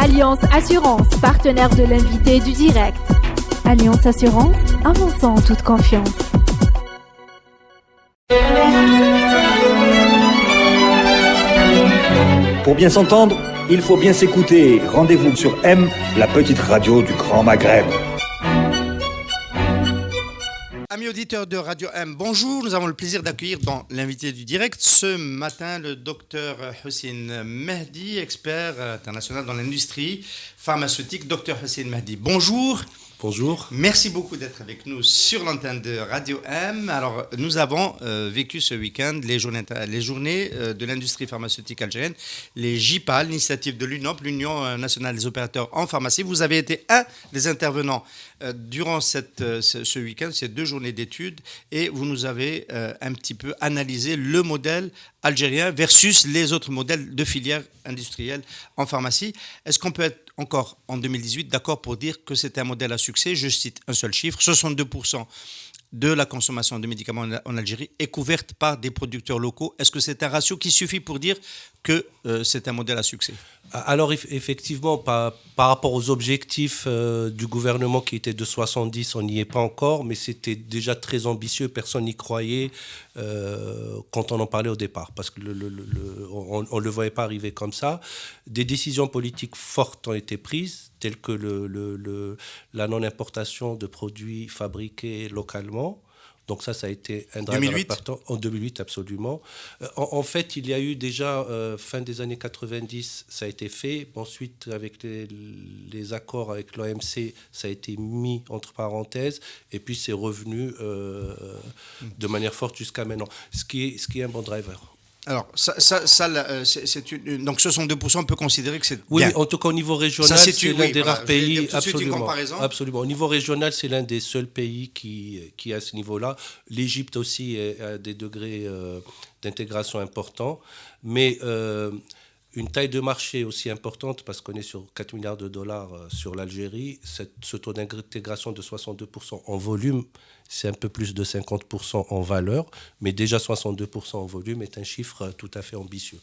Alliance Assurance, partenaire de l'invité du direct. Alliance Assurance, avançons en toute confiance. Pour bien s'entendre, il faut bien s'écouter. Rendez-vous sur M, la petite radio du Grand Maghreb. Amis auditeurs de Radio M, bonjour. Nous avons le plaisir d'accueillir dans l'invité du direct ce matin le docteur Hussein Mehdi, expert international dans l'industrie pharmaceutique. Docteur Hussein Mehdi, bonjour. Bonjour. Merci beaucoup d'être avec nous sur l'antenne de Radio M. Alors, nous avons vécu ce week-end les journées de l'industrie pharmaceutique algérienne, les JIPA, l'initiative de l'UNOP, l'Union nationale des opérateurs en pharmacie. Vous avez été un des intervenants durant ce week-end, ces 2 journées d'études, et vous nous avez un petit peu analysé le modèle algérien versus les autres modèles de filières industrielles en pharmacie. Est-ce qu'on peut être encore en 2018 d'accord pour dire que c'est un modèle à succès? Je cite un seul chiffre, 62% de la consommation de médicaments en Algérie est couverte par des producteurs locaux. Est-ce que c'est un ratio qui suffit pour dire que c'est un modèle à succès? Alors effectivement, par rapport aux objectifs du gouvernement qui étaient de 70, on n'y est pas encore, mais c'était déjà très ambitieux, personne n'y croyait quand on en parlait au départ, parce que on ne le voyait pas arriver comme ça. Des décisions politiques fortes ont été prises, telles que la non-importation de produits fabriqués localement. Donc ça a été un driver important. En 2008, absolument. En fait, il y a eu déjà, fin des années 90, ça a été fait. Ensuite, avec les accords avec l'OMC, ça a été mis entre parenthèses. Et puis, c'est revenu de manière forte jusqu'à maintenant. Ce qui est un bon driver. Alors, donc 62%, on peut considérer que c'est oui, bien. En tout cas, au niveau régional, c'est l'un des rares pays. Absolument. Au niveau régional, c'est l'un des seuls pays qui est à ce niveau-là. L'Égypte aussi est à des degrés d'intégration importants. Mais une taille de marché aussi importante, parce qu'on est sur 4 milliards de dollars sur l'Algérie, ce taux d'intégration de 62% en volume, c'est un peu plus de 50% en valeur, mais déjà 62% en volume est un chiffre tout à fait ambitieux.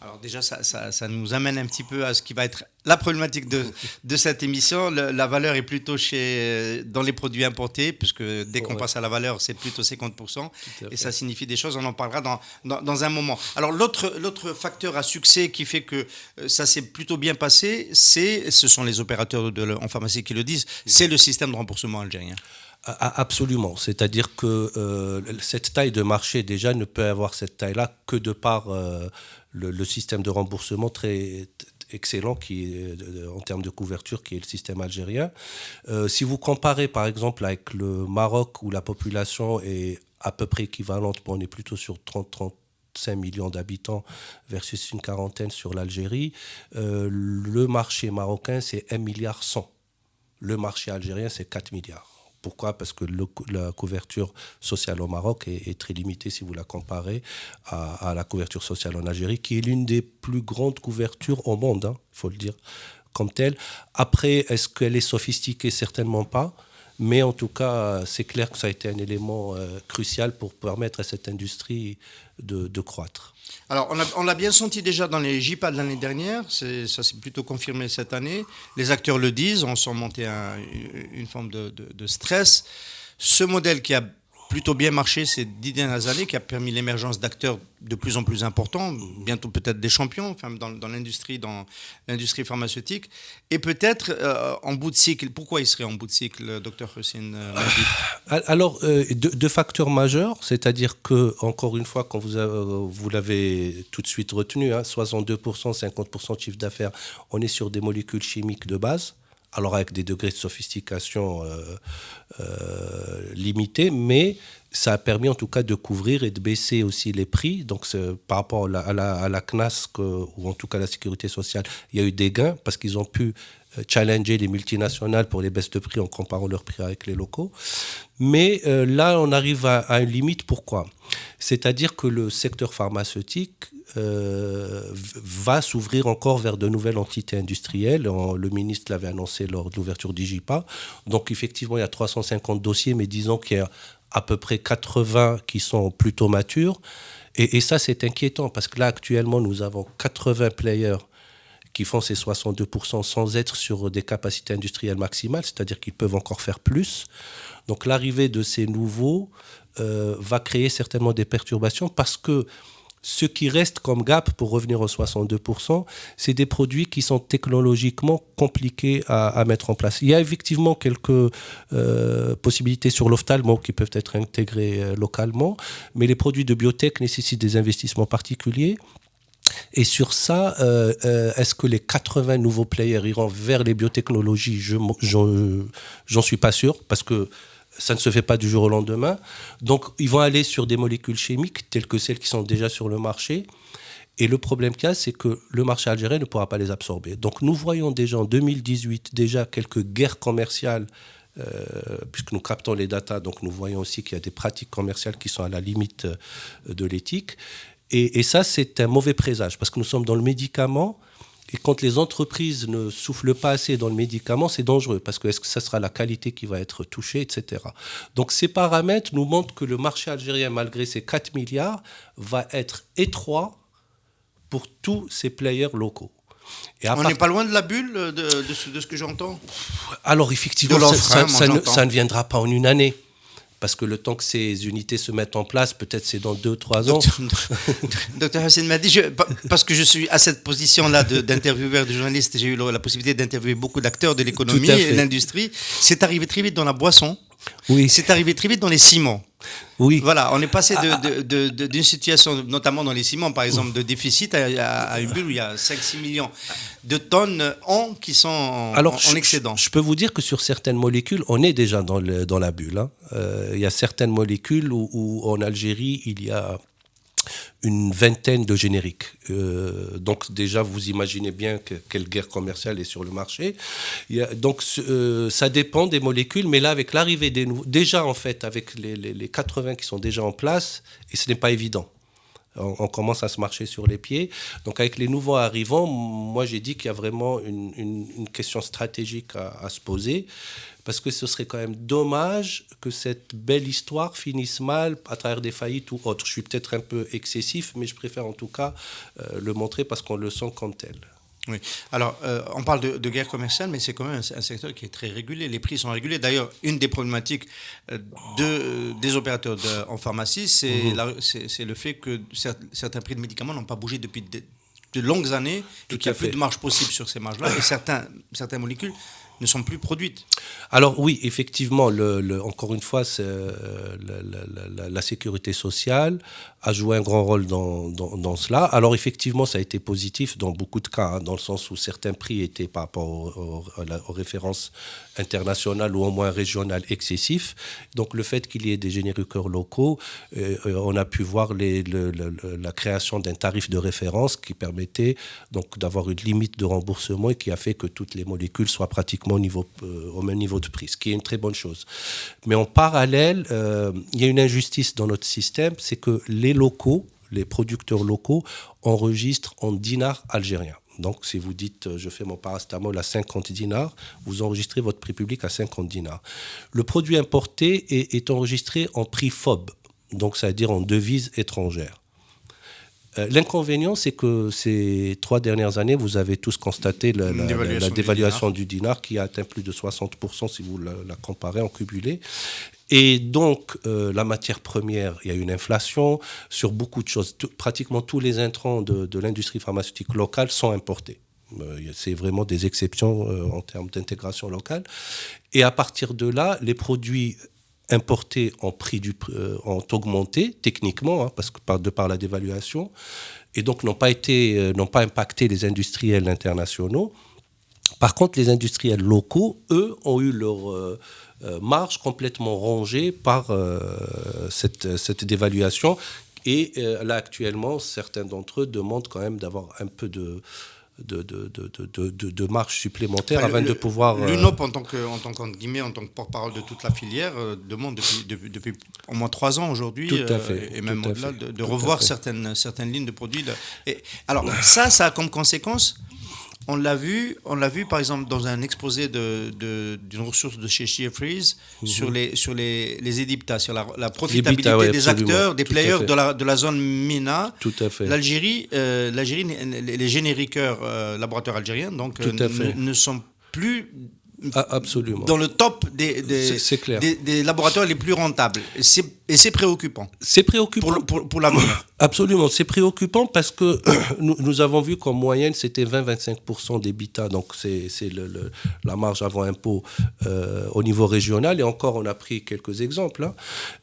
Alors déjà, ça nous amène un petit peu à ce qui va être la problématique de cette émission. La valeur est plutôt dans les produits importés, puisque dès qu'on passe à la valeur, c'est plutôt 50%. Et ça signifie des choses, on en parlera dans un moment. Alors l'autre facteur à succès qui fait que ça s'est plutôt bien passé, ce sont les opérateurs en pharmacie qui le disent, c'est le système de remboursement algérien. Absolument. C'est-à-dire que cette taille de marché, déjà, ne peut avoir cette taille-là que de par le système de remboursement très excellent en termes de couverture, qui est le système algérien. Si vous comparez, par exemple, avec le Maroc, où la population est à peu près équivalente, on est plutôt sur 35 millions d'habitants versus une quarantaine sur l'Algérie, le marché marocain, c'est 1,1 milliard. Le marché algérien, c'est 4 milliards. Pourquoi ? Parce que la couverture sociale au Maroc est très limitée si vous la comparez à la couverture sociale en Algérie, qui est l'une des plus grandes couvertures au monde, il faut le dire comme telle. Après, est-ce qu'elle est sophistiquée ? Certainement pas. Mais en tout cas, c'est clair que ça a été un élément crucial pour permettre à cette industrie de croître. Alors, on l'a bien senti déjà dans les JIPA de l'année dernière, ça s'est plutôt confirmé cette année. Les acteurs le disent, on sent monter une forme de stress. Ce modèle qui a plutôt bien marché ces 10 dernières années, qui a permis l'émergence d'acteurs de plus en plus importants, bientôt peut-être des champions dans l'industrie pharmaceutique, et peut-être en bout de cycle. Pourquoi il serait en bout de cycle, docteur Hussein Mehdi ? Alors, deux facteurs majeurs, c'est-à-dire que, encore une fois, quand vous l'avez tout de suite retenu, 62%, 50% de chiffre d'affaires, on est sur des molécules chimiques de base, alors avec des degrés de sophistication limités, mais ça a permis en tout cas de couvrir et de baisser aussi les prix. Donc par rapport à la CNAS, ou en tout cas la sécurité sociale, il y a eu des gains parce qu'ils ont pu challenger les multinationales pour les baisses de prix en comparant leurs prix avec les locaux. Mais là, on arrive à une limite. Pourquoi ? C'est-à-dire que le secteur pharmaceutique va s'ouvrir encore vers de nouvelles entités industrielles. Le ministre l'avait annoncé lors de l'ouverture d'IGIPA. Donc effectivement, il y a 350 dossiers, mais disons qu'il y a à peu près 80 qui sont plutôt matures. Et ça, c'est inquiétant parce que là, actuellement, nous avons 80 players qui font ces 62% sans être sur des capacités industrielles maximales, c'est-à-dire qu'ils peuvent encore faire plus. Donc l'arrivée de ces nouveaux va créer certainement des perturbations parce que ce qui reste comme gap, pour revenir aux 62%, c'est des produits qui sont technologiquement compliqués à mettre en place. Il y a effectivement quelques possibilités sur l'ophtalmo qui peuvent être intégrées localement, mais les produits de biotech nécessitent des investissements particuliers. Et sur ça, est-ce que les 80 nouveaux players iront vers les biotechnologies ? J'en suis pas sûr, parce que ça ne se fait pas du jour au lendemain. Donc, ils vont aller sur des molécules chimiques telles que celles qui sont déjà sur le marché. Et le problème qu'il y a, c'est que le marché algérien ne pourra pas les absorber. Donc, nous voyons déjà en 2018 déjà quelques guerres commerciales, puisque nous captons les datas. Donc, nous voyons aussi qu'il y a des pratiques commerciales qui sont à la limite de l'éthique. Et ça, c'est un mauvais présage, parce que nous sommes dans le médicament. Et quand les entreprises ne soufflent pas assez dans le médicament, c'est dangereux, parce que est-ce que ça sera la qualité qui va être touchée, etc. Donc ces paramètres nous montrent que le marché algérien, malgré ses 4 milliards, va être étroit pour tous ces players locaux. Et on n'est pas loin de la bulle de ce que j'entends. Alors effectivement, ça ne viendra pas en une année. Parce que le temps que ces unités se mettent en place, peut-être c'est dans 2-3 ans. Docteur Hacine Madi, parce que je suis à cette position-là d'intervieweur, de journaliste, j'ai eu la possibilité d'interviewer beaucoup d'acteurs de l'économie et de l'industrie. C'est arrivé très vite dans la boisson. Oui. C'est arrivé très vite dans les ciments. Oui. Voilà, on est passé d'une situation, notamment dans les ciments, par exemple, de déficit à une bulle où il y a 5-6 millions de tonnes qui sont en excédent. Je peux vous dire que sur certaines molécules, on est déjà dans la bulle. Hein. Il y a certaines molécules où en Algérie, il y a une vingtaine de génériques. Donc déjà, vous imaginez bien quelle guerre commerciale est sur le marché. Donc ça dépend des molécules, mais là, avec l'arrivée des nouveaux, déjà en fait, avec les 80 qui sont déjà en place, et ce n'est pas évident. On commence à se marcher sur les pieds. Donc avec les nouveaux arrivants, moi j'ai dit qu'il y a vraiment une question stratégique à se poser, parce que ce serait quand même dommage que cette belle histoire finisse mal à travers des faillites ou autres. Je suis peut-être un peu excessif, mais je préfère en tout cas le montrer parce qu'on le sent comme tel. Oui. Alors, on parle de guerre commerciale, mais c'est quand même un secteur qui est très régulé. Les prix sont régulés. D'ailleurs, une des problématiques des opérateurs en pharmacie, c'est le fait que certains prix de médicaments n'ont pas bougé depuis de longues années et qu'il n'y a plus de marge possible sur ces marges-là. Et certaines molécules ne sont plus produites. Alors oui, effectivement, encore une fois, la sécurité sociale a joué un grand rôle dans cela. Alors effectivement, ça a été positif dans beaucoup de cas, hein, dans le sens où certains prix étaient par rapport aux références internationales ou au moins régionales excessifs. Donc le fait qu'il y ait des génériqueurs locaux, on a pu voir la création d'un tarif de référence qui permettait donc d'avoir une limite de remboursement et qui a fait que toutes les molécules soient pratiquement au même niveau de prix, ce qui est une très bonne chose. Mais en parallèle, il y a une injustice dans notre système, c'est que les producteurs locaux enregistrent en dinars algériens. Donc, si vous dites, je fais mon paracétamol à 50 dinars, vous enregistrez votre prix public à 50 dinars. Le produit importé est enregistré en prix FOB, donc c'est-à-dire en devise étrangère. L'inconvénient, c'est que ces 3 dernières années, vous avez tous constaté la dévaluation du dinar qui a atteint plus de 60% si vous la comparez en cumulé. Et donc, la matière première, il y a une inflation sur beaucoup de choses. Pratiquement tous les intrants de l'industrie pharmaceutique locale sont importés. C'est vraiment des exceptions en termes d'intégration locale. Et à partir de là, les produits importés ont augmenté techniquement, hein, parce que de par la dévaluation, et donc n'ont pas impacté les industriels internationaux. Par contre, les industriels locaux, eux, ont eu leur marge complètement rongée par cette dévaluation. Et là, actuellement, certains d'entre eux demandent quand même d'avoir un peu de marge supplémentaire afin de pouvoir... L'UNOP, en tant que porte-parole de toute la filière, demande depuis au moins 3 ans aujourd'hui, et même au-delà, de revoir certaines lignes de produits. Alors, ça a comme conséquence On l'a vu par exemple dans un exposé d'une ressource de chez Shear Freeze sur les EBITDA, sur la profitabilité des acteurs, des players de la zone MENA. Tout à fait. L'Algérie, les génériqueurs laboratoires algériens donc, ne sont plus absolument dans le top des laboratoires les plus rentables. Et c'est préoccupant. C'est préoccupant. Pour l'avenir. Absolument, c'est préoccupant parce que nous avons vu qu'en moyenne, c'était 20-25% d'EBITDA, donc c'est la marge avant impôt au niveau régional. Et encore, on a pris quelques exemples.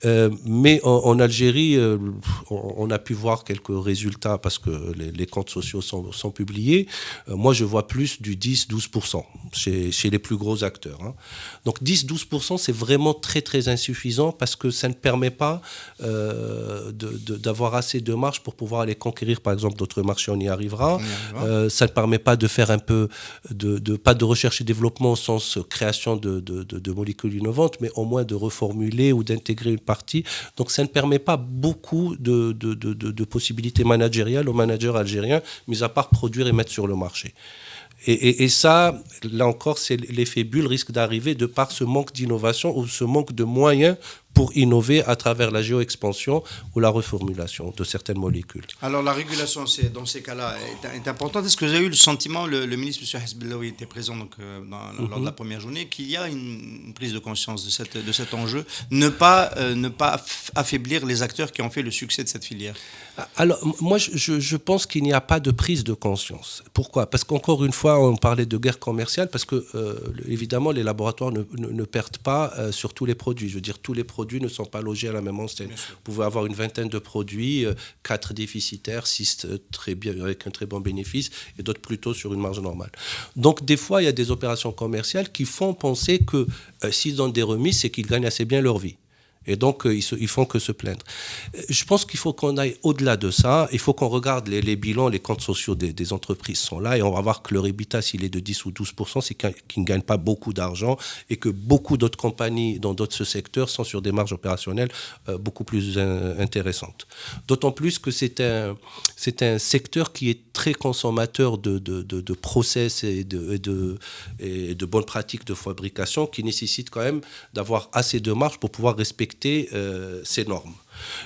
Hein. Mais en Algérie, on a pu voir quelques résultats parce que les comptes sociaux sont publiés. Moi, je vois plus du 10-12% chez les plus gros acteurs. Hein. Donc 10-12%, c'est vraiment très, très insuffisant parce que ça ne permet pas d'avoir assez de marge pour pouvoir aller conquérir, par exemple, d'autres marchés, on y arrivera. Ça ne permet pas de faire un peu, pas de recherche et développement au sens création de molécules innovantes, mais au moins de reformuler ou d'intégrer une partie. Donc ça ne permet pas beaucoup de possibilités managériales aux managers algériens, mis à part produire et mettre sur le marché. Et ça, là encore, c'est l'effet bulle risque d'arriver de par ce manque d'innovation ou ce manque de moyens pour innover à travers la géoexpansion ou la reformulation de certaines molécules. Alors la régulation, dans ces cas-là, est importante. Est-ce que vous avez eu le sentiment, le ministre M. Hasbillaoui était présent donc, lors de la première journée, qu'il y a une prise de conscience de cet enjeu, ne pas affaiblir les acteurs qui ont fait le succès de cette filière? Alors moi, je pense qu'il n'y a pas de prise de conscience. Pourquoi ? Parce qu'encore une fois, on parlait de guerre commerciale, parce que évidemment, les laboratoires ne perdent pas sur tous les produits. Je veux dire, tous les produits ne sont pas logés à la même enseigne. Vous pouvez avoir une vingtaine de produits, 4 déficitaires, 6 très bien, avec un très bon bénéfice, et d'autres plutôt sur une marge normale. Donc des fois, il y a des opérations commerciales qui font penser que s'ils donnent des remises, c'est qu'ils gagnent assez bien leur vie. Et donc, ils font que se plaindre. Je pense qu'il faut qu'on aille au-delà de ça. Il faut qu'on regarde les bilans, les comptes sociaux des entreprises sont là. Et on va voir que leur EBITDA, s'il est de 10 ou 12%, c'est qu'ils ne gagnent pas beaucoup d'argent et que beaucoup d'autres compagnies dans d'autres secteurs sont sur des marges opérationnelles beaucoup plus intéressantes. D'autant plus que c'est un secteur qui est très consommateur de process et de bonnes pratiques de fabrication qui nécessitent quand même d'avoir assez de marge pour pouvoir respecter ces normes.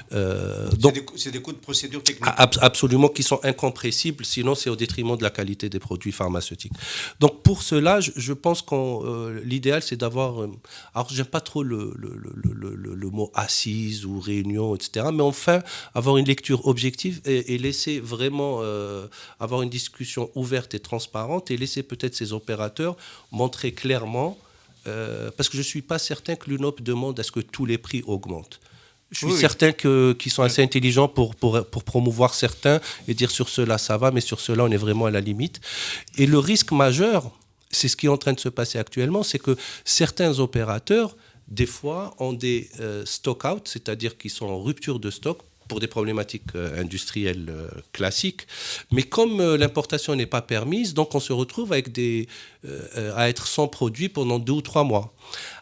C'est des coûts de procédure technique. Absolument, qui sont incompressibles, sinon c'est au détriment de la qualité des produits pharmaceutiques. Donc pour cela, je pense que l'idéal c'est d'avoir... alors j'aime pas trop le mot assise ou réunion, etc. Mais enfin, avoir une lecture objective et laisser vraiment avoir une discussion ouverte et transparente et laisser peut-être ces opérateurs montrer clairement parce que je ne suis pas certain que l'UNOP demande à ce que tous les prix augmentent. Je suis certain qu'ils sont assez intelligents pour promouvoir certains et dire sur cela ça va, mais sur cela on est vraiment à la limite. Et le risque majeur, c'est ce qui est en train de se passer actuellement, c'est que certains opérateurs, des fois, ont des stock-out, c'est-à-dire qu'ils sont en rupture de stock, pour des problématiques industrielles classiques. Mais comme l'importation n'est pas permise, donc on se retrouve avec à être sans produit pendant 2 ou 3 mois.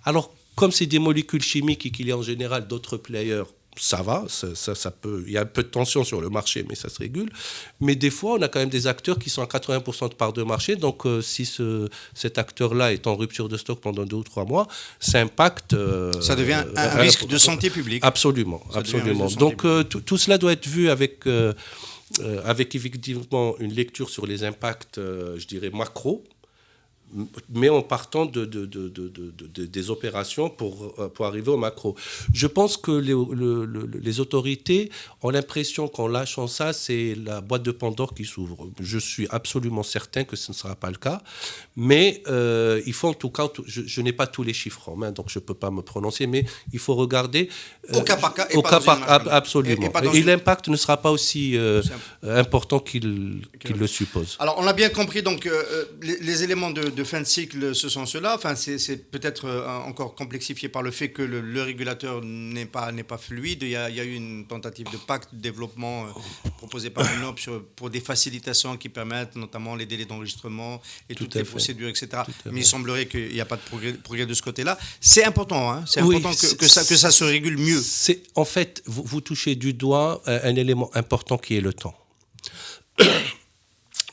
Alors, comme c'est des molécules chimiques et qu'il y a en général d'autres players, ça va, ça peut, il y a un peu de tension sur le marché, mais ça se régule. Mais des fois, on a quand même des acteurs qui sont à 80% de part de marché. Donc, si cet acteur-là est en rupture de stock pendant 2 ou 3 mois, ça impacte... ça devient un risque de santé publique. Absolument. Donc, tout cela doit être vu avec effectivement une lecture sur les impacts, je dirais, macro, mais en partant des opérations pour arriver au macro. Je pense que les autorités ont l'impression qu'en lâchant ça, c'est la boîte de Pandore qui s'ouvre. Je suis absolument certain que ce ne sera pas le cas, mais il faut en tout cas, je n'ai pas tous les chiffres en main, donc je ne peux pas me prononcer, mais il faut regarder au cas par cas, absolument. Et l'impact ne sera pas aussi important qu'il le suppose. Alors, on a bien compris, donc, les éléments de fin de cycle, ce sont ceux-là. Enfin, c'est peut-être encore complexifié par le fait que le régulateur n'est pas fluide. Il y a eu une tentative de pacte de développement proposée par l'UNOP pour des facilitations qui permettent notamment les délais d'enregistrement et toutes les procédures, etc. Mais il semblerait qu'il n'y a pas de progrès de ce côté-là. C'est important, hein. C'est important que ça se régule mieux. En fait, vous touchez du doigt un élément important qui est le temps.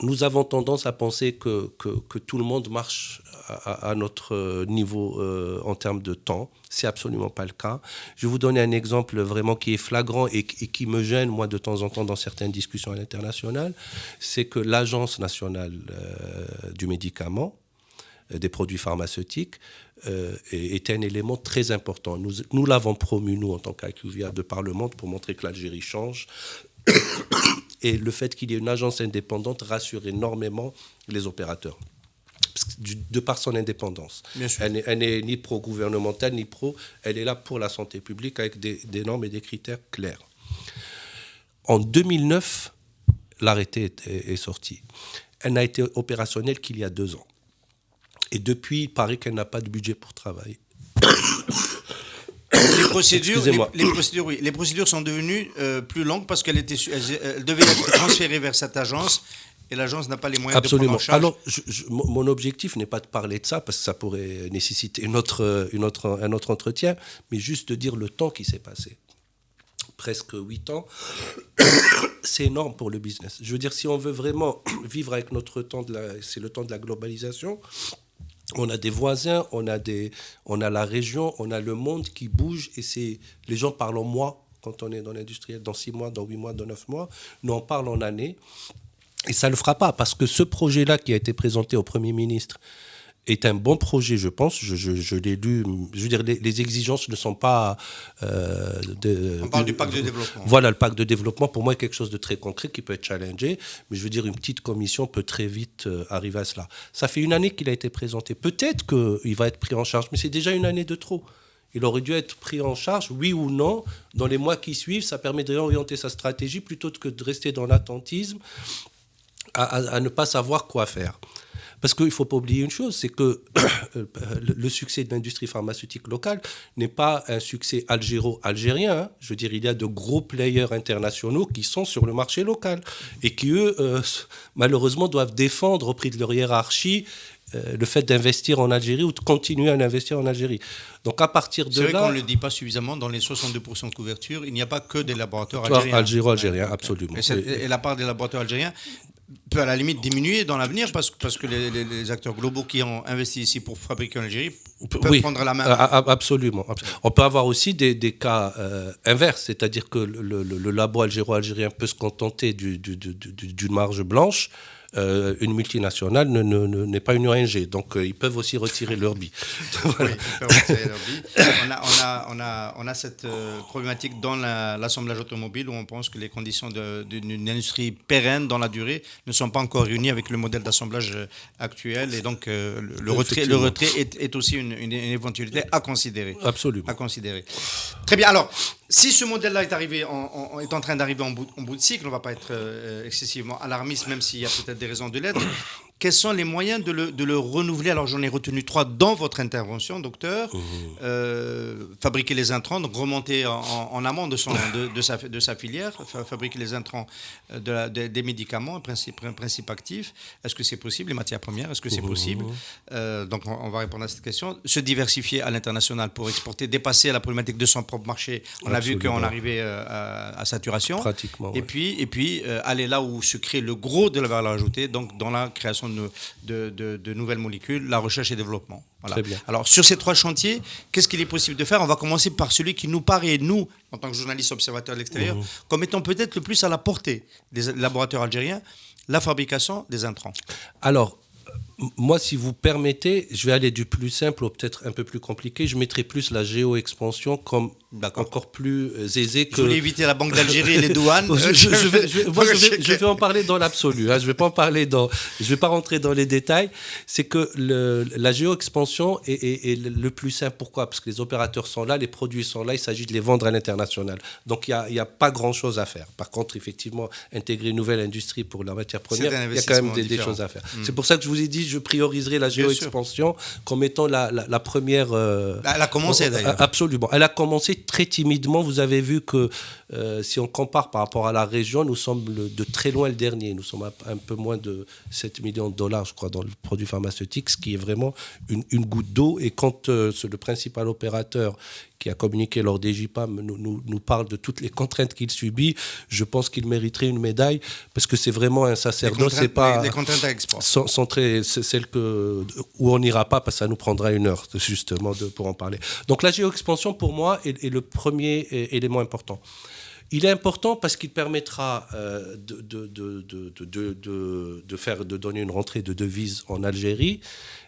nous avons tendance à penser que tout le monde marche à notre niveau en termes de temps. C'est absolument pas le cas. Je vais vous donner un exemple vraiment qui est flagrant et qui me gêne, moi, de temps en temps, dans certaines discussions à l'international. C'est que l'Agence nationale du médicament, des produits pharmaceutiques, est un élément très important. Nous l'avons promu, nous, en tant qu'IQVIA de par le monde, pour montrer que l'Algérie change. Et le fait qu'il y ait une agence indépendante rassure énormément les opérateurs, de par son indépendance. Elle n'est ni pro-gouvernementale, ni pro. Elle est là pour la santé publique avec des normes et des critères clairs. En 2009, l'arrêté est sorti. Elle n'a été opérationnelle qu'il y a 2 ans. Et depuis, il paraît qu'elle n'a pas de budget pour travailler. Les procédures sont devenues plus longues parce qu'elles devaient être transférées vers cette agence et l'agence n'a pas les moyens de prendre en charge. Alors, mon objectif n'est pas de parler de ça parce que ça pourrait nécessiter un autre entretien, mais juste de dire le temps qui s'est passé. Presque 8 ans, c'est énorme pour le business. Je veux dire, si on veut vraiment vivre avec notre temps, c'est le temps de la globalisation. On a des voisins, on a la région, on a le monde qui bouge et les gens parlent en mois quand on est dans l'industriel, dans 6 mois, dans 8 mois, dans 9 mois. Nous, on parle en années et ça ne le fera pas parce que ce projet-là qui a été présenté au Premier ministre est un bon projet, je pense. Je l'ai lu. Je veux dire, les exigences ne sont pas... On parle du pacte de développement. Voilà, le pacte de développement, pour moi, est quelque chose de très concret qui peut être challengé. Mais je veux dire, une petite commission peut très vite arriver à cela. Ça fait 1 année qu'il a été présenté. Peut-être qu'il va être pris en charge, mais c'est déjà 1 année de trop. Il aurait dû être pris en charge, oui ou non, dans les mois qui suivent. Ça permet de réorienter sa stratégie plutôt que de rester dans l'attentisme à ne pas savoir quoi faire. Parce qu'il ne faut pas oublier une chose, c'est que le succès de l'industrie pharmaceutique locale n'est pas un succès algéro-algérien. Hein. Je veux dire, il y a de gros players internationaux qui sont sur le marché local et qui, eux, malheureusement, doivent défendre auprès de leur hiérarchie le fait d'investir en Algérie ou de continuer à investir en Algérie. Donc à partir de là... C'est vrai qu'on ne le dit pas suffisamment, dans les 62% de couverture, il n'y a pas que des laboratoires algériens. Algéro-algériens, absolument. Et la part des laboratoires algériens peut à la limite diminuer dans l'avenir parce que les acteurs globaux qui ont investi ici pour fabriquer en Algérie peuvent prendre la main. Absolument. On peut avoir aussi des cas inverses, c'est-à-dire que le labo algéro-algérien peut se contenter d'une marge blanche. Une multinationale n'est pas une ONG, donc ils peuvent aussi retirer leur billes. Voilà. Oui, ils peuvent retirer leur billes. On a cette problématique dans l'assemblage automobile où on pense que les conditions d'une industrie pérenne dans la durée ne sont pas encore réunies avec le modèle d'assemblage actuel et donc le retrait est aussi une éventualité à considérer. Absolument. À considérer. Très bien. Alors, si ce modèle-là est en train d'arriver en bout de cycle, on ne va pas être excessivement alarmiste, même s'il y a peut-être des raisons de l'être. Quels sont les moyens de le renouveler? Alors, j'en ai retenu 3 dans votre intervention, docteur. Fabriquer les intrants, donc remonter en amont de sa filière, fabriquer les intrants des médicaments, principe actif. Est-ce que c'est possible? Les matières premières, est-ce que c'est possible? Donc, on va répondre à cette question. Se diversifier à l'international pour exporter, dépasser la problématique de son propre marché. On a vu qu'on arrivait à saturation. Pratiquement, et puis aller là où se crée le gros de la valeur ajoutée, donc dans la création de nouvelles molécules, la recherche et développement. Voilà. Très bien. Alors, sur ces 3 chantiers, qu'est-ce qu'il est possible de faire? On va commencer par celui qui nous paraît, nous, en tant que journalistes observateurs de l'extérieur, comme étant peut-être le plus à la portée des laboratoires algériens, la fabrication des intrants. Alors, moi, si vous permettez, je vais aller du plus simple au peut-être un peu plus compliqué. Je mettrai plus la géo-expansion comme encore plus aisée que... Je voulais éviter la Banque d'Algérie et les douanes. je vais en parler dans l'absolu. Hein. Je vais pas rentrer dans les détails. C'est que la géo-expansion est le plus simple. Pourquoi? Parce que les opérateurs sont là, les produits sont là. Il s'agit de les vendre à l'international. Donc, il n'y a pas grand-chose à faire. Par contre, effectivement, intégrer une nouvelle industrie pour la matière première, il y a quand même des choses à faire. C'est pour ça que je vous ai dit, je prioriserai la géo-expansion comme étant la première... Elle a commencé d'ailleurs. Absolument. Elle a commencé très timidement. Vous avez vu que si on compare par rapport à la région, nous sommes de très loin le dernier. Nous sommes à un peu moins de 7 millions de dollars, je crois, dans le produit pharmaceutique, ce qui est vraiment une goutte d'eau. Et quand le principal opérateur qui a communiqué lors des JPAM nous parle de toutes les contraintes qu'il subit, je pense qu'il mériterait une médaille, parce que c'est vraiment un sacerdoce. Les contraintes à export. Sont très, c'est celles où on n'ira pas, parce que ça nous prendra une heure, justement, pour en parler. Donc la géoexpansion, pour moi, est le premier élément important. Il est important parce qu'il permettra de donner une rentrée de devises en Algérie,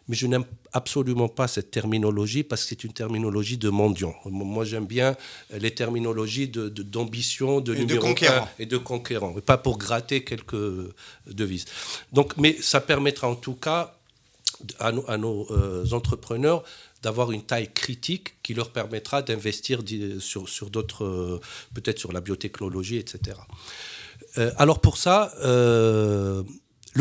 mais je n'aime absolument pas cette terminologie parce que c'est une terminologie de mendiant. Moi, j'aime bien les terminologies d'ambition, de numéro 1 et de conquérant, mais pas pour gratter quelques devises. Donc, mais ça permettra en tout cas à nos entrepreneurs d'avoir une taille critique qui leur permettra d'investir sur d'autres, peut-être sur la biotechnologie, etc. Alors pour ça, le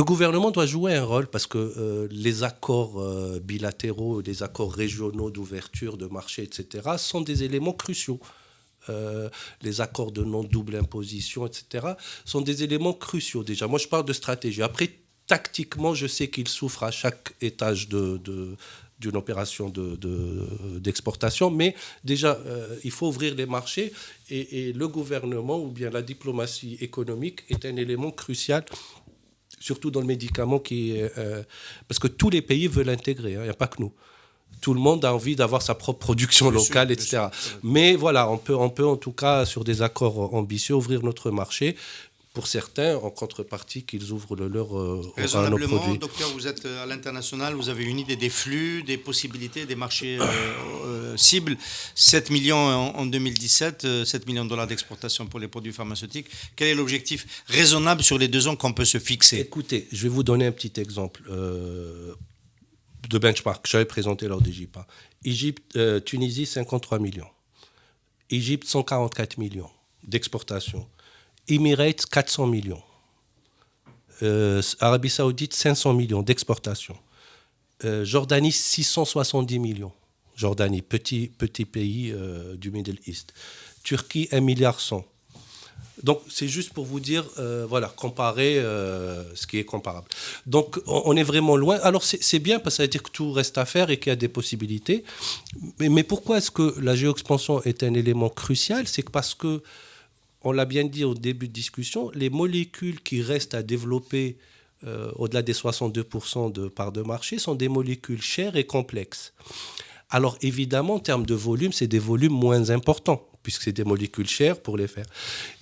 gouvernement doit jouer un rôle parce que les accords bilatéraux, les accords régionaux d'ouverture de marché, etc., sont des éléments cruciaux. Les accords de non-double imposition, etc., sont des éléments cruciaux déjà. Moi, je parle de stratégie. Après, tactiquement, je sais qu'il souffre à chaque étage d'une opération d'exportation, mais déjà, il faut ouvrir les marchés et le gouvernement ou bien la diplomatie économique est un élément crucial, surtout dans le médicament, parce que tous les pays veulent l'intégrer, il n'y a pas que nous. Tout le monde a envie d'avoir sa propre production locale, etc. Mais voilà, on peut en tout cas, sur des accords ambitieux, ouvrir notre marché. Pour certains, en contrepartie, qu'ils ouvrent le leur à nos produits. Docteur, vous êtes à l'international, vous avez une idée des flux, des possibilités, des marchés cibles. 7 millions en 2017, 7 millions de dollars d'exportation pour les produits pharmaceutiques. Quel est l'objectif raisonnable sur les 2 ans qu'on peut se fixer ? Écoutez, je vais vous donner un petit exemple de benchmark que j'avais présenté lors des JPA. Tunisie, 53 millions. Égypte, 144 millions d'exportation. Emirates, 400 millions. Arabie Saoudite, 500 millions d'exportation. Jordanie, 670 millions. Jordanie, petit pays du Middle East. Turquie, 1,1 milliard. Donc, c'est juste pour vous dire, comparer ce qui est comparable. Donc, on est vraiment loin. Alors, c'est bien parce que ça veut dire que tout reste à faire et qu'il y a des possibilités. Mais pourquoi est-ce que la géoexpansion est un élément crucial ? C'est que parce que on l'a bien dit au début de discussion, les molécules qui restent à développer au-delà des 62% de part de marché sont des molécules chères et complexes. Alors évidemment, en termes de volume, c'est des volumes moins importants, puisque c'est des molécules chères pour les faire.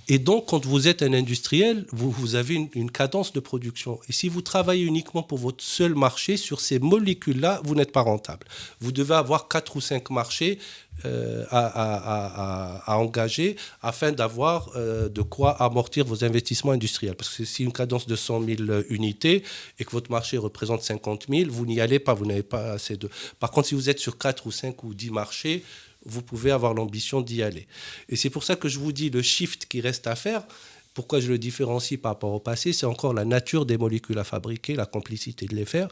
Et donc, quand vous êtes un industriel, vous avez une cadence de production. Et si vous travaillez uniquement pour votre seul marché, sur ces molécules-là, vous n'êtes pas rentable. Vous devez avoir 4 ou 5 marchés à engager afin d'avoir de quoi amortir vos investissements industriels. Parce que si une cadence de 100 000 unités et que votre marché représente 50 000, vous n'y allez pas, vous n'avez pas assez de... Par contre, si vous êtes sur 4 ou 5 ou 10 marchés, vous pouvez avoir l'ambition d'y aller. Et c'est pour ça que je vous dis, le shift qui reste à faire, pourquoi je le différencie par rapport au passé, c'est encore la nature des molécules à fabriquer, la complexité de les faire,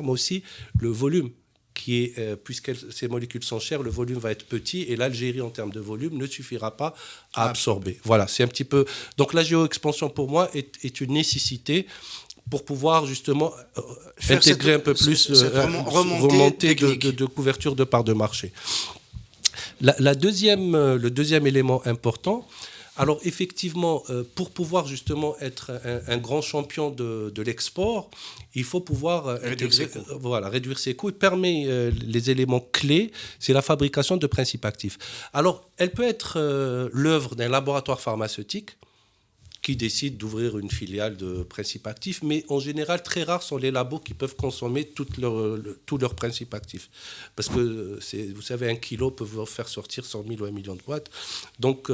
mais aussi le volume, qui est, puisque ces molécules sont chères, le volume va être petit, et l'Algérie, en termes de volume, ne suffira pas à absorber. Voilà, c'est un petit peu... Donc la géoexpansion, pour moi, est une nécessité pour pouvoir justement intégrer un peu plus, remonter de couverture de part de marché. Le deuxième élément important, alors effectivement, pour pouvoir justement être un grand champion de l'export, il faut pouvoir réduire ses coûts. Et parmi les éléments clés, c'est la fabrication de principes actifs. Alors, elle peut être l'œuvre d'un laboratoire pharmaceutique qui décide d'ouvrir une filiale de principes actifs, mais en général, très rares sont les labos qui peuvent consommer tous leurs principes actifs. Parce que, vous savez, 1 kilo peut vous faire sortir 100 000 ou 1 million de boîtes. Donc,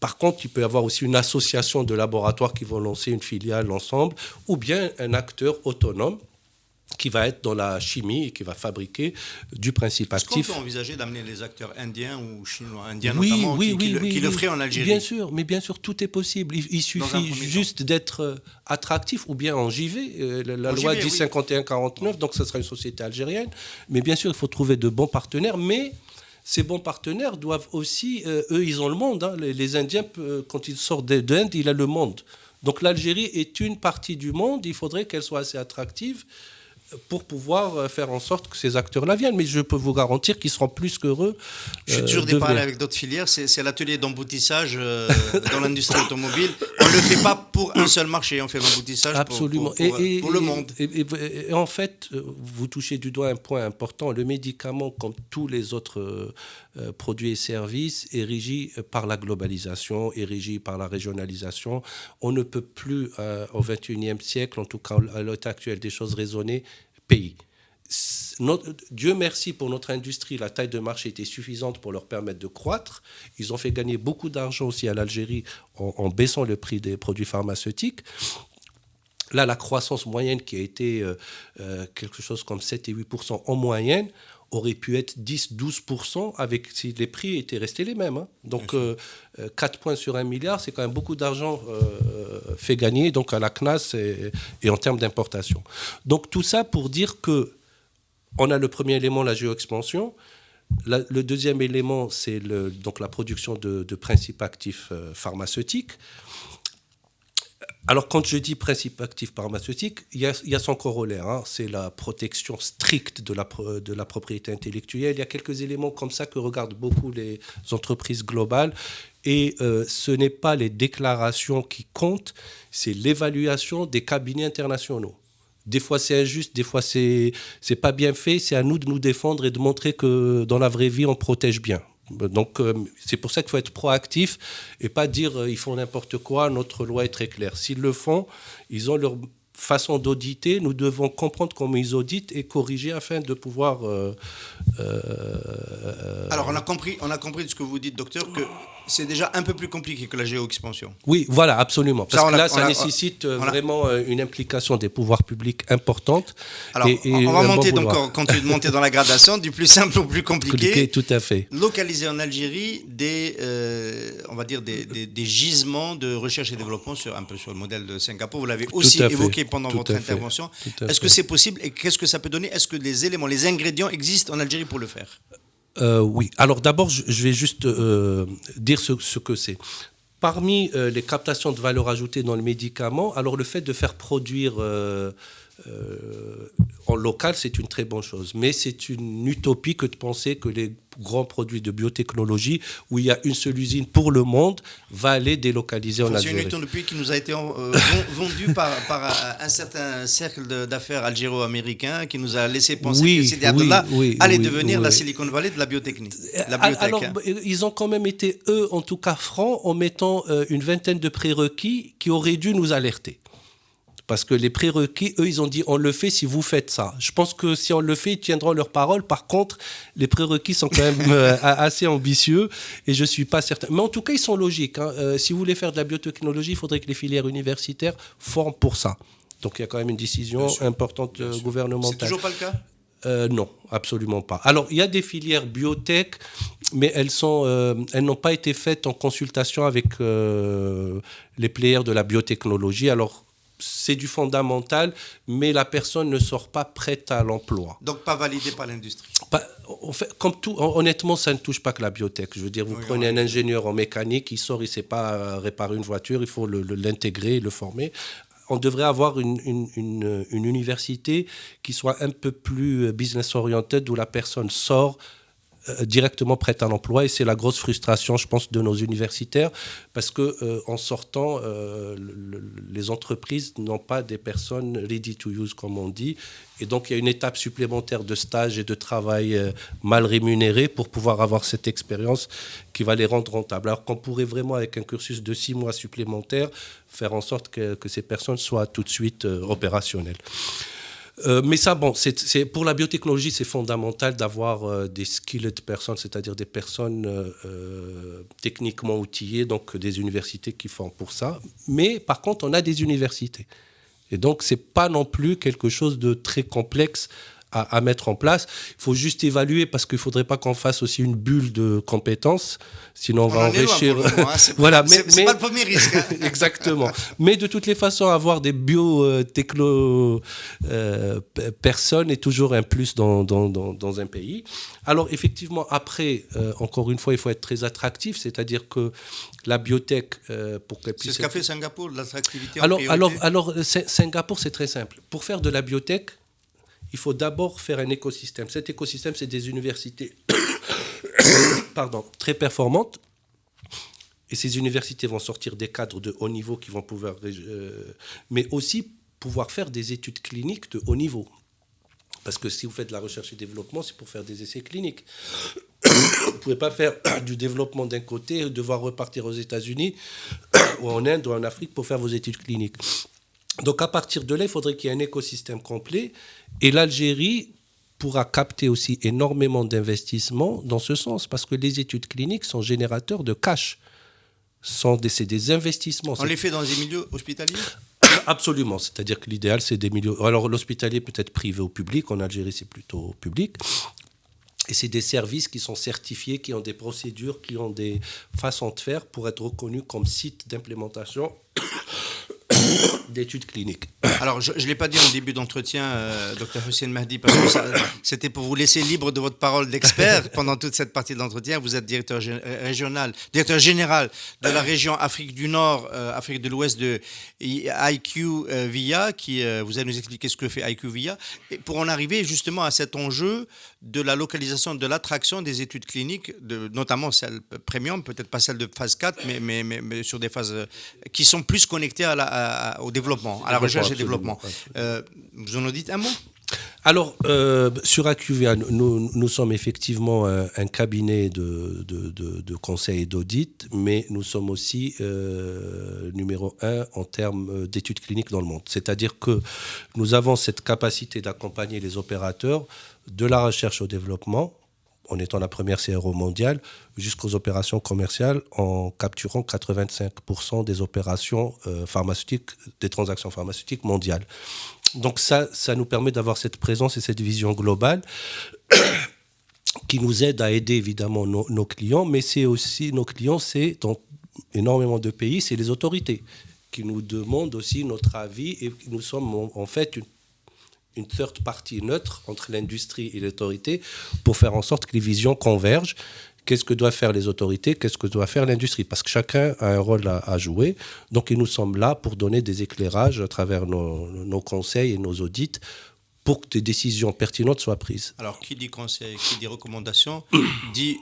par contre, il peut y avoir aussi une association de laboratoires qui vont lancer une filiale ensemble, ou bien un acteur autonome qui va être dans la chimie et qui va fabriquer du principe actif. Est-ce qu'on peut envisager d'amener les acteurs indiens ou chinois, indiens notamment, qui le feraient en Algérie ? Bien sûr, tout est possible. Il suffit juste d'être attractif, ou bien en JV. La loi dit 51-49, donc ce sera une société algérienne. Mais bien sûr, il faut trouver de bons partenaires, mais ces bons partenaires doivent aussi, eux, ils ont le monde. Hein. Les Indiens, quand ils sortent d'Inde, il a le monde. Donc l'Algérie est une partie du monde. Il faudrait qu'elle soit assez attractive pour pouvoir faire en sorte que ces acteurs-là viennent. Mais je peux vous garantir qu'ils seront plus qu'heureux. Je suis toujours déparlé avec d'autres filières. C'est l'atelier d'emboutissage dans l'industrie automobile. On ne le fait pas pour un seul marché. On fait l'emboutissage absolument. pour le monde. Et en fait, vous touchez du doigt un point important. Le médicament, comme tous les autres produits et services, est régi par la globalisation, est régi par la régionalisation. On ne peut plus, au XXIe siècle, en tout cas à l'état actuel des choses, raisonner pays. Dieu merci pour notre industrie, la taille de marché était suffisante pour leur permettre de croître. Ils ont fait gagner beaucoup d'argent aussi à l'Algérie en baissant le prix des produits pharmaceutiques. Là, la croissance moyenne qui a été quelque chose comme 7 et 8% en moyenne aurait pu être 10-12% si les prix étaient restés les mêmes. Hein. Donc 4 points sur 1 milliard, c'est quand même beaucoup d'argent fait gagner donc à la CNAS et en termes d'importation. Donc tout ça pour dire qu'on a le premier élément, la géoexpansion. Le deuxième élément, c'est donc la production de principes actifs pharmaceutiques. Alors, quand je dis principe actif pharmaceutique, il y a son corollaire, hein, c'est la protection stricte de la propriété intellectuelle. Il y a quelques éléments comme ça que regardent beaucoup les entreprises globales. Et ce n'est pas les déclarations qui comptent, c'est l'évaluation des cabinets internationaux. Des fois, c'est injuste, des fois, c'est pas bien fait. C'est à nous de nous défendre et de montrer que dans la vraie vie, on protège bien. Donc, c'est pour ça qu'il faut être proactif et pas dire ils font n'importe quoi, notre loi est très claire. S'ils le font, ils ont leur façon d'auditer. Nous devons comprendre comment ils auditent et corriger afin de pouvoir... Alors, on a compris de ce que vous dites, docteur, que c'est déjà un peu plus compliqué que la géoexpansion. Oui, voilà, absolument. Parce que là, ça nécessite vraiment une implication des pouvoirs publics importante. Alors, on va monter, donc, continuer de monter dans la gradation, du plus simple au plus compliqué. Tout à fait. Localiser en Algérie on va dire des gisements de recherche et développement un peu sur le modèle de Singapour. Vous l'avez aussi évoqué pendant votre intervention. Est-ce que c'est possible et qu'est-ce que ça peut donner? Est-ce que les ingrédients existent en Algérie pour le faire? Oui. Alors d'abord, je vais juste dire ce que c'est. Parmi les captations de valeur ajoutée dans le médicament, alors le fait de faire produire en local, c'est une très bonne chose. Mais c'est une utopie que de penser que les grands produits de biotechnologie, où il y a une seule usine pour le monde, va aller délocaliser en Algérie. C'est une utopie qui nous a été vendue par un certain cercle d'affaires algéro-américain qui nous a laissé penser que Sidi Abdallah allait devenir la Silicon Valley de la biotechnique. Alors, ils ont quand même été, eux, en tout cas francs, en mettant une vingtaine de prérequis qui auraient dû nous alerter. Parce que les prérequis, eux, ils ont dit on le fait si vous faites ça. Je pense que si on le fait, ils tiendront leur parole. Par contre, les prérequis sont quand même assez ambitieux et je ne suis pas certain. Mais en tout cas, ils sont logiques. Hein. Si vous voulez faire de la biotechnologie, il faudrait que les filières universitaires forment pour ça. Donc il y a quand même une décision importante gouvernementale. C'est toujours pas le cas ? Non, absolument pas. Alors, il y a des filières biotech, mais elles n'ont pas été faites en consultation avec les players de la biotechnologie. Alors, c'est du fondamental, mais la personne ne sort pas prête à l'emploi. Donc pas validé par l'industrie. En fait, comme tout, honnêtement, ça ne touche pas que la biotech. Je veux dire, vous prenez un ingénieur en mécanique, il sort, il ne sait pas réparer une voiture, il faut l'intégrer, le former. On devrait avoir une université qui soit un peu plus business-oriented, où la personne sort directement prête à l'emploi, et c'est la grosse frustration, je pense, de nos universitaires, parce que en sortant, les entreprises n'ont pas des personnes ready to use, comme on dit, et donc il y a une étape supplémentaire de stage et de travail mal rémunéré pour pouvoir avoir cette expérience qui va les rendre rentables. Alors qu'on pourrait vraiment, avec un cursus de 6 mois supplémentaires, faire en sorte que ces personnes soient tout de suite opérationnelles. Mais ça, bon, pour la biotechnologie, c'est fondamental d'avoir des skilled personnes, c'est-à-dire des personnes techniquement outillées, donc des universités qui font pour ça. Mais par contre, on a des universités. Et donc, ce n'est pas non plus quelque chose de très complexe à mettre en place. Il faut juste évaluer parce qu'il ne faudrait pas qu'on fasse aussi une bulle de compétences, sinon on va enrichir. Voilà, c'est pas le premier risque. Hein. Exactement. Mais de toutes les façons, avoir des bio-techno personnes est toujours un plus dans un pays. Alors effectivement, après, encore une fois, il faut être très attractif, c'est-à-dire que la biotech, pour qu'elle puisse... C'est ce qu'a fait Singapour, l'attractivité en priorité. Alors, Singapour, c'est très simple. Pour faire de la biotech, il faut d'abord faire un écosystème. Cet écosystème, c'est des universités très performantes. Et ces universités vont sortir des cadres de haut niveau qui vont pouvoir... mais aussi pouvoir faire des études cliniques de haut niveau. Parce que si vous faites de la recherche et développement, c'est pour faire des essais cliniques. Vous ne pouvez pas faire du développement d'un côté et devoir repartir aux États-Unis ou en Inde ou en Afrique pour faire vos études cliniques. Donc à partir de là, il faudrait qu'il y ait un écosystème complet. Et l'Algérie pourra capter aussi énormément d'investissements dans ce sens, parce que les études cliniques sont générateurs de cash. C'est des investissements. On les fait dans des milieux hospitaliers ? Absolument, c'est-à-dire que l'idéal, c'est des milieux... Alors l'hospitalier peut être privé ou public, en Algérie c'est plutôt public. Et c'est des services qui sont certifiés, qui ont des procédures, qui ont des façons de faire pour être reconnus comme site d'implémentation d'études cliniques. Alors, je ne l'ai pas dit en début d'entretien, Dr Hussein Mahdi, parce que c'était pour vous laisser libre de votre parole d'expert pendant toute cette partie de l'entretien. Vous êtes directeur général de la région Afrique du Nord, Afrique de l'Ouest de IQVIA, vous allez nous expliquer ce que fait IQVIA, et pour en arriver justement à cet enjeu de la localisation, de l'attraction des études cliniques, notamment celles premium, peut-être pas celles de phase 4, mais sur des phases qui sont plus connectées au développement, à la recherche et développement. Vous en dites un mot ? Alors, sur IQVIA, nous sommes effectivement un cabinet de conseil et d'audit, mais nous sommes aussi numéro 1 en termes d'études cliniques dans le monde. C'est-à-dire que nous avons cette capacité d'accompagner les opérateurs de la recherche au développement, en étant la première CRO mondiale, jusqu'aux opérations commerciales, en capturant 85% des opérations pharmaceutiques, des transactions pharmaceutiques mondiales. Donc ça nous permet d'avoir cette présence et cette vision globale qui nous aide à aider évidemment nos clients, mais c'est aussi nos clients, c'est dans énormément de pays, c'est les autorités qui nous demandent aussi notre avis, et nous sommes en fait une third party neutre entre l'industrie et l'autorité pour faire en sorte que les visions convergent. Qu'est-ce que doivent faire les autorités, qu'est-ce que doit faire l'industrie ? Parce que chacun a un rôle à jouer. Donc, nous sommes là pour donner des éclairages à travers nos conseils et nos audits pour que des décisions pertinentes soient prises. Alors, qui dit conseil, qui dit recommandation, dit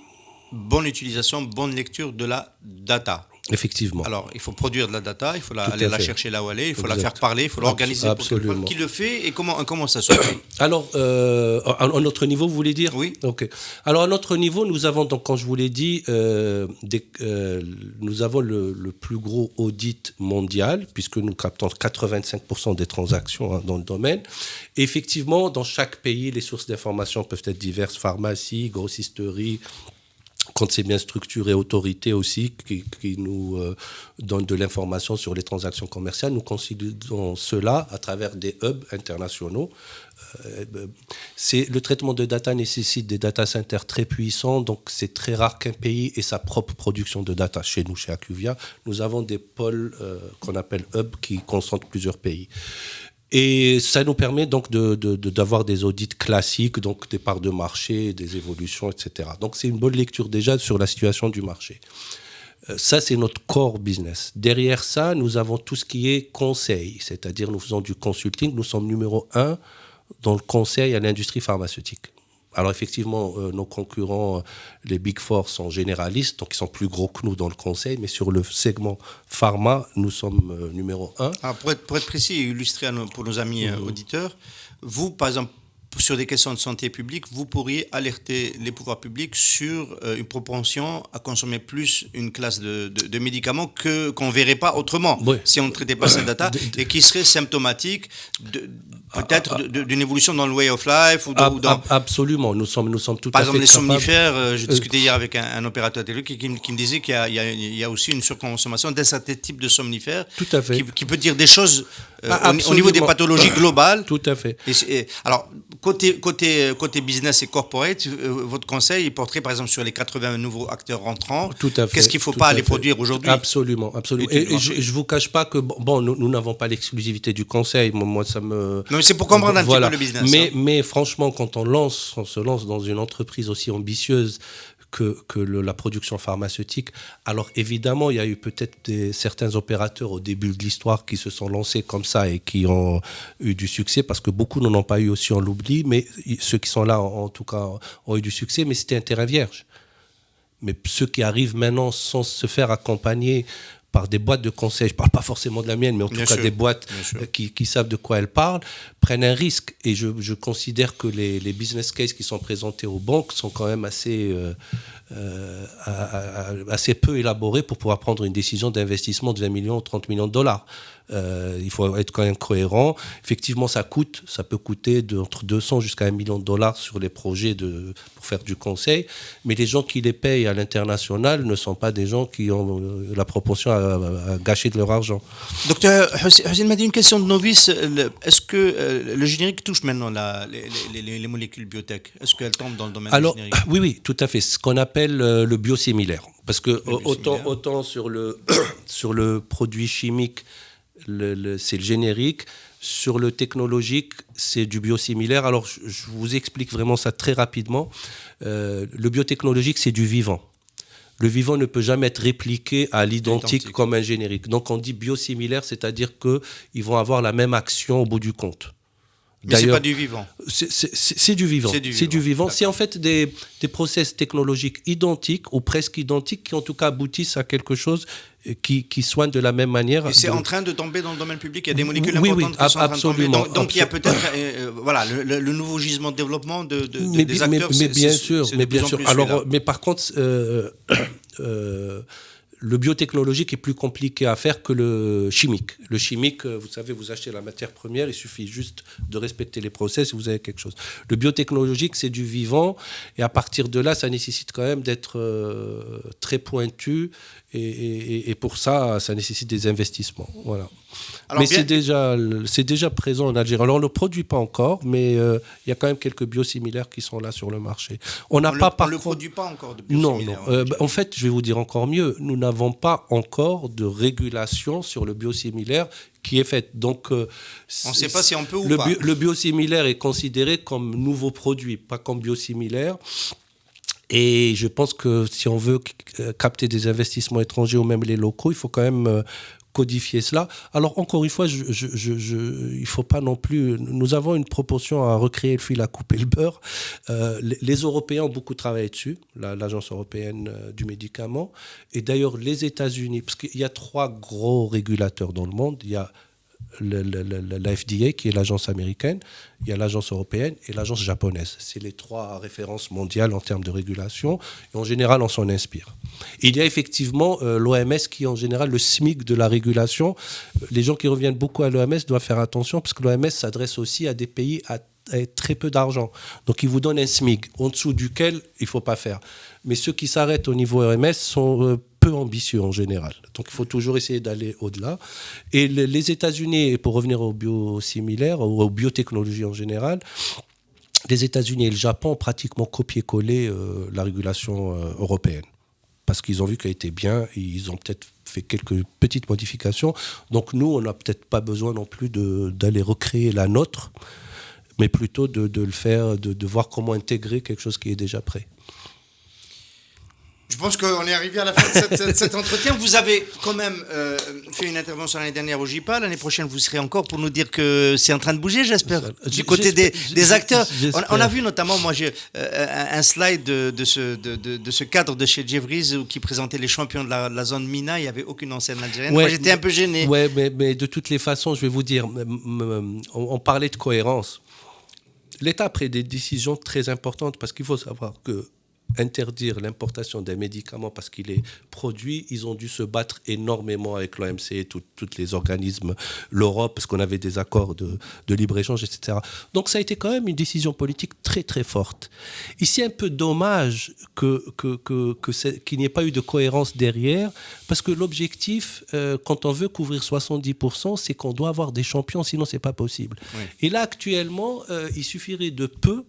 bonne utilisation, bonne lecture de la data. Effectivement. Alors, il faut produire de la data, il faut aller la chercher là où elle est, il faut la faire parler, il faut l'organiser Absolument. pour qui le fait et comment ça se fait. Alors, à notre niveau, vous voulez dire ? Oui. Ok. Alors, à notre niveau, nous avons, donc, quand je vous l'ai dit, nous avons le plus gros audit mondial, puisque nous captons 85% des transactions dans le domaine. Et effectivement, dans chaque pays, les sources d'information peuvent être diverses, pharmacie, grossisterie, quand c'est bien structuré, autorité aussi, qui nous donne de l'information sur les transactions commerciales. Nous considérons cela à travers des hubs internationaux. Le traitement de data nécessite des data centers très puissants, donc c'est très rare qu'un pays ait sa propre production de data. Chez nous, chez IQVIA, nous avons des pôles qu'on appelle hubs qui concentrent plusieurs pays. Et ça nous permet donc d'avoir des audits classiques, donc des parts de marché, des évolutions, etc. Donc c'est une bonne lecture déjà sur la situation du marché. Ça, c'est notre core business. Derrière ça, nous avons tout ce qui est conseil, c'est-à-dire nous faisons du consulting. Nous sommes numéro 1 dans le conseil à l'industrie pharmaceutique. Alors effectivement, nos concurrents, les Big Four, sont généralistes, donc ils sont plus gros que nous dans le conseil, mais sur le segment pharma, nous sommes numéro 1. Alors pour être précis et illustré pour nos amis auditeurs, vous, par exemple, sur des questions de santé publique, vous pourriez alerter les pouvoirs publics sur une propension à consommer plus une classe de médicaments qu'on ne verrait pas autrement, oui, si on ne traitait pas cette data, et qui serait symptomatique peut-être d'une évolution dans le way of life ou dans... Absolument, nous sommes tout par à fait exemple, les somnifères, j'ai discuté hier avec un opérateur télé qui me disait qu'il y a aussi une surconsommation d'un certain type de somnifères qui peut dire des choses au niveau des pathologies globales. Tout à fait. Alors, côté business et corporate, votre conseil il porterait par exemple sur les 80 nouveaux acteurs rentrants. Tout à fait. Qu'est-ce qu'il ne faut pas aller produire aujourd'hui? Absolument. Et je ne vous cache pas que nous n'avons pas l'exclusivité du conseil. Moi, ça me. Non, mais c'est pour comprendre un petit peu le business. Mais franchement, quand on se lance dans une entreprise aussi ambitieuse que la production pharmaceutique. Alors évidemment, il y a eu peut-être certains opérateurs au début de l'histoire qui se sont lancés comme ça et qui ont eu du succès, parce que beaucoup n'en ont pas eu aussi, on l'oublie, mais ceux qui sont là, en tout cas, ont eu du succès, mais c'était un terrain vierge. Mais ceux qui arrivent maintenant sans se faire accompagner par des boîtes de conseil, je ne parle pas forcément de la mienne, mais en tout cas des boîtes qui savent de quoi elles parlent, prennent un risque. Et je considère que les business cases qui sont présentés aux banques sont quand même assez peu élaborés pour pouvoir prendre une décision d'investissement de 20 millions ou 30 millions de dollars. Il faut être quand même cohérent. Effectivement, ça peut coûter entre 200 jusqu'à 1 million de dollars sur les projets pour faire du conseil. Mais les gens qui les payent à l'international ne sont pas des gens qui ont la propension à gâcher de leur argent. Docteur Hussein Mahdi, une question de novice. Est-ce que le générique touche maintenant les molécules biotech? Est-ce qu'elles tombent dans le domaine du générique? Oui, tout à fait. Ce qu'on appelle le biosimilaire. Parce que autant sur le produit chimique, c'est le générique. Sur le technologique, c'est du biosimilaire. Alors, je vous explique vraiment ça très rapidement. Le biotechnologique, c'est du vivant. Le vivant ne peut jamais être répliqué à l'identique comme un générique. Donc, on dit biosimilaire, c'est-à-dire qu'ils vont avoir la même action au bout du compte. Mais ce n'est pas du vivant. C'est du vivant. C'est du vivant. C'est en fait des process technologiques identiques ou presque identiques qui en tout cas aboutissent à quelque chose qui soigne de la même manière. Et c'est en train de tomber dans le domaine public. Il y a des molécules importantes qui sont en train de tomber. Donc il y a peut-être le nouveau gisement de développement des acteurs. Mais bien sûr. Alors, mais par contre, le biotechnologique est plus compliqué à faire que le chimique. Le chimique, vous savez, vous achetez la matière première, il suffit juste de respecter les process et vous avez quelque chose. Le biotechnologique, c'est du vivant et à partir de là, ça nécessite quand même d'être très pointu et pour ça nécessite des investissements. Voilà. Alors, mais c'est déjà présent en Algérie. Alors, on ne le produit pas encore, mais il y a quand même quelques biosimilaires qui sont là sur le marché. On ne le produit pas encore de biosimilaires. Non. En fait, je vais vous dire encore mieux. Nous n'avons pas encore de régulation sur le biosimilaire qui est faite. Donc, on ne sait pas si on peut ou pas. Le biosimilaire est considéré comme nouveau produit, pas comme biosimilaire. Et je pense que si on veut capter des investissements étrangers ou même les locaux, il faut quand même codifier cela. Alors, encore une fois, il ne faut pas non plus... Nous avons une proportion à recréer le fil à couper le beurre. Les Européens ont beaucoup travaillé dessus, l'Agence européenne du médicament. Et d'ailleurs, les États-Unis, parce qu'il y a 3 gros régulateurs dans le monde. Il y a la FDA, qui est l'agence américaine, il y a l'agence européenne et l'agence japonaise. C'est les 3 références mondiales en termes de régulation. Et en général, on s'en inspire. Et il y a effectivement l'OMS qui est en général le SMIC de la régulation. Les gens qui reviennent beaucoup à l'OMS doivent faire attention parce que l'OMS s'adresse aussi à des pays à très peu d'argent. Donc, ils vous donnent un SMIC en dessous duquel il ne faut pas faire. Mais ceux qui s'arrêtent au niveau OMS sont peu ambitieux en général. Donc, il faut toujours essayer d'aller au-delà. Et les États-Unis, pour revenir aux biosimilaires, ou aux biotechnologies en général, les États-Unis et le Japon ont pratiquement copié-collé la régulation européenne. Parce qu'ils ont vu qu'elle était bien, ils ont peut-être fait quelques petites modifications. Donc, nous, on n'a peut-être pas besoin non plus d'aller recréer la nôtre, mais plutôt de le faire, de voir comment intégrer quelque chose qui est déjà prêt. Je pense qu'on est arrivé à la fin de cet entretien. Vous avez quand même fait une intervention l'année dernière au JIPA. L'année prochaine, vous serez encore pour nous dire que c'est en train de bouger, j'espère, du côté des acteurs. On a vu notamment, moi, j'ai un slide de ce cadre de chez Jeffries qui présentait les champions de la zone MENA. Il n'y avait aucune enseigne algérienne. Ouais, moi, j'étais un peu gêné. Oui, mais de toutes les façons, je vais vous dire, on parlait de cohérence. L'État a pris des décisions très importantes parce qu'il faut savoir que interdire l'importation d'un médicament parce qu'il est produit, ils ont dû se battre énormément avec l'OMC et tous les organismes, l'Europe, parce qu'on avait des accords de libre-échange, etc. Donc ça a été quand même une décision politique très très forte. Ici, un peu dommage qu'il n'y ait pas eu de cohérence derrière, parce que l'objectif, quand on veut couvrir 70%, c'est qu'on doit avoir des champions, sinon c'est pas possible. Oui. Et là, actuellement, il suffirait de peu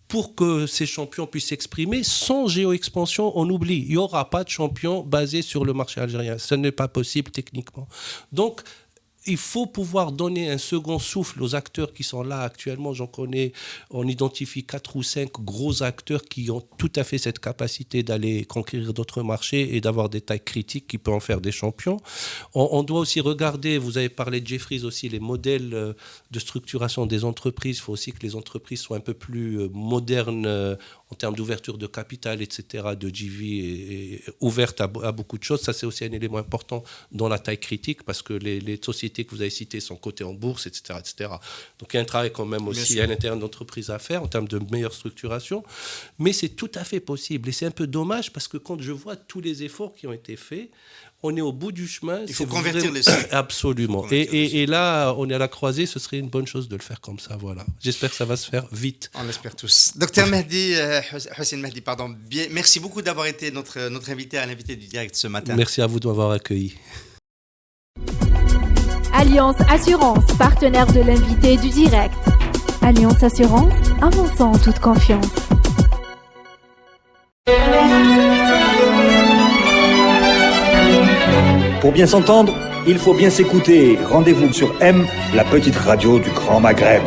pour que ces champions puissent s'exprimer. Sans géo-expansion, on oublie. Il n'y aura pas de champion basé sur le marché algérien. Ce n'est pas possible techniquement. Donc, il faut pouvoir donner un second souffle aux acteurs qui sont là actuellement. J'en connais, on identifie 4 ou 5 gros acteurs qui ont tout à fait cette capacité d'aller conquérir d'autres marchés et d'avoir des tailles critiques qui peuvent en faire des champions. On doit aussi regarder, vous avez parlé de Jeffries aussi, les modèles de structuration des entreprises. Il faut aussi que les entreprises soient un peu plus modernes en termes d'ouverture de capital, etc., de JV et ouverte à beaucoup de choses. Ça, c'est aussi un élément important dans la taille critique parce que les sociétés que vous avez citées sont cotées en bourse, etc., etc. Donc, il y a un travail quand même aussi à l'intérieur d'entreprise à faire en termes de meilleure structuration. Mais c'est tout à fait possible. Et c'est un peu dommage parce que quand je vois tous les efforts qui ont été faits, on est au bout du chemin. Il faut convertir les sites. Absolument. Et là, on est à la croisée, ce serait une bonne chose de le faire comme ça. Voilà. J'espère que ça va se faire vite. On l'espère tous. Docteur Mehdi, Hossein Mehdi, pardon. Merci beaucoup d'avoir été notre invité à l'invité du direct ce matin. Merci à vous de m'avoir accueilli. Alliance Assurance, partenaire de l'invité du direct. Alliance Assurance, avançant en toute confiance. Pour bien s'entendre, il faut bien s'écouter. Rendez-vous sur M, la petite radio du Grand Maghreb.